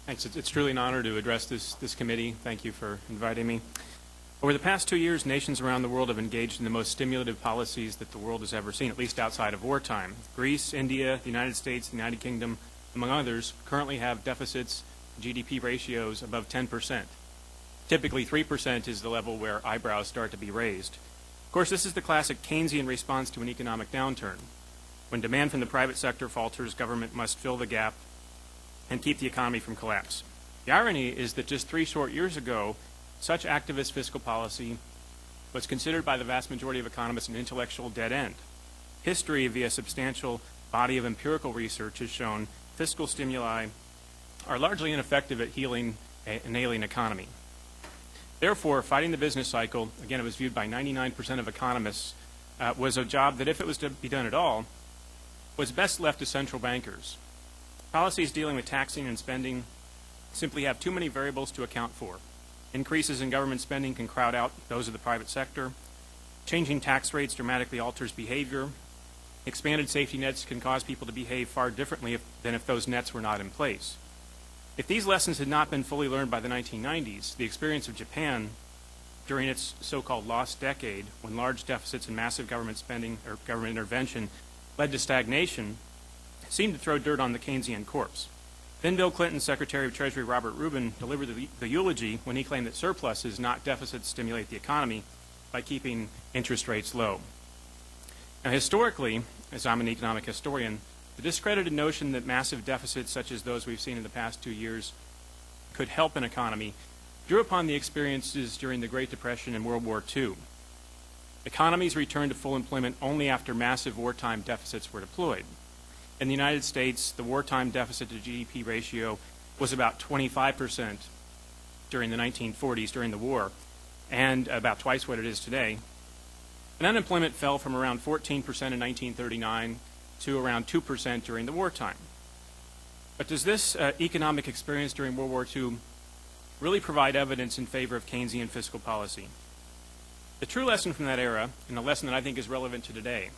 Thanks. It's truly an honor to address this committee. Thank you for inviting me. Over the past 2 years, nations around the world have engaged in the most stimulative policies that the world has ever seen, at least outside of wartime. Greece, India, the United States, the United Kingdom, among others, currently have deficits, GDP ratios above 10%. Typically, 3% is the level where eyebrows start to be raised. Of course, this is the classic Keynesian response to an economic downturn. When demand from the private sector falters, government must fill the gap and keep the economy from collapse. The irony is that just 3 short years ago, such activist fiscal policy was considered by the vast majority of economists an intellectual dead end. History, via a substantial body of empirical research, has shown fiscal stimuli are largely ineffective at healing an ailing economy. Therefore, fighting the business cycle, again, it was viewed by 99% of economists, was a job that, if it was to be done at all, was best left to central bankers. Policies dealing with taxing and spending simply have too many variables to account for. Increases in government spending can crowd out those of the private sector. Changing tax rates dramatically alters behavior. Expanded safety nets can cause people to behave far differently than if those nets were not in place. If these lessons had not been fully learned by the 1990s, the experience of Japan during its so-called lost decade, when large deficits and massive government spending or government intervention led to stagnation, seemed to throw dirt on the Keynesian corpse. Then Bill Clinton's Secretary of Treasury Robert Rubin delivered the eulogy when he claimed that surpluses, not deficits, stimulate the economy by keeping interest rates low. Now, historically, as I'm an economic historian, the discredited notion that massive deficits such as those we've seen in the past 2 years could help an economy drew upon the experiences during the Great Depression and World War II. Economies returned to full employment only after massive wartime deficits were deployed. In the United States, the wartime deficit to GDP ratio was about 25% during the 1940s, during the war, and about twice what it is today. And unemployment fell from around 14% in 1939 to around 2% during the wartime. But does this economic experience during World War II really provide evidence in favor of Keynesian fiscal policy? The true lesson from that era, and a lesson that I think is relevant to today,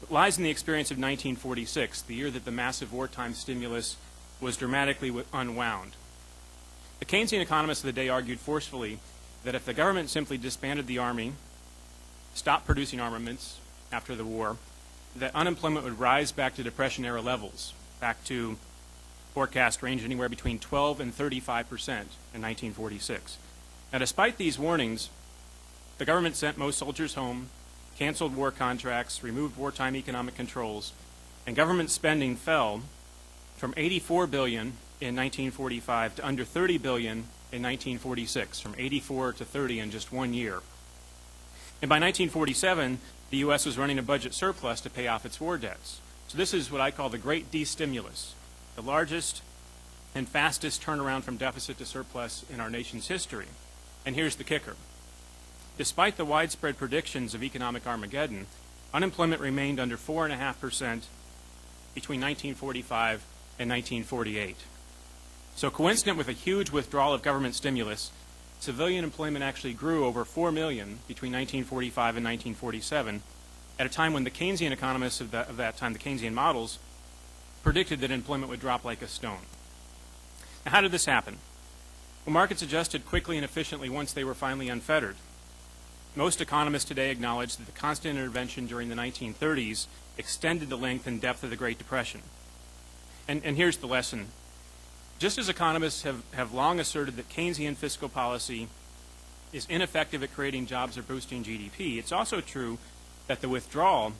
lies in the experience of 1946, the year that the massive wartime stimulus was dramatically unwound. The Keynesian economists of the day argued forcefully that if the government simply disbanded the army, stopped producing armaments after the war, that unemployment would rise back to Depression-era levels, back to forecast range anywhere between 12 and 35% in 1946. Now, despite these warnings, the government sent most soldiers home, canceled war contracts, removed wartime economic controls, and government spending fell from $84 billion in 1945 to under $30 billion in 1946, from 84 to 30 in just 1 year. And by 1947, the U.S. was running a budget surplus to pay off its war debts. So this is what I call the Great Destimulus, the largest and fastest turnaround from deficit to surplus in our nation's history. And here's the kicker. Despite the widespread predictions of economic Armageddon, unemployment remained under 4.5% between 1945 and 1948. So coincident with a huge withdrawal of government stimulus, civilian employment actually grew over 4 million between 1945 and 1947, at a time when the Keynesian economists of that time, the Keynesian models, predicted that employment would drop like a stone. Now, how did this happen? Well, markets adjusted quickly and efficiently once they were finally unfettered. Most economists today acknowledge that the constant intervention during the 1930s extended the length and depth of the Great Depression. And here's the lesson. Just as economists have long asserted that Keynesian fiscal policy is ineffective at creating jobs or boosting GDP, it's also true that the withdrawal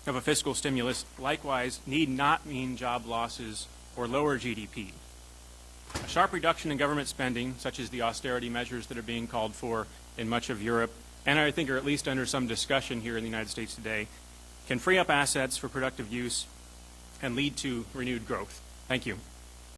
of a fiscal stimulus likewise need not mean job losses or lower GDP. A sharp reduction in government spending, such as the austerity measures that are being called for in much of Europe, and I think are at least under some discussion here in the United States today, can free up assets for productive use and lead to renewed growth. Thank you.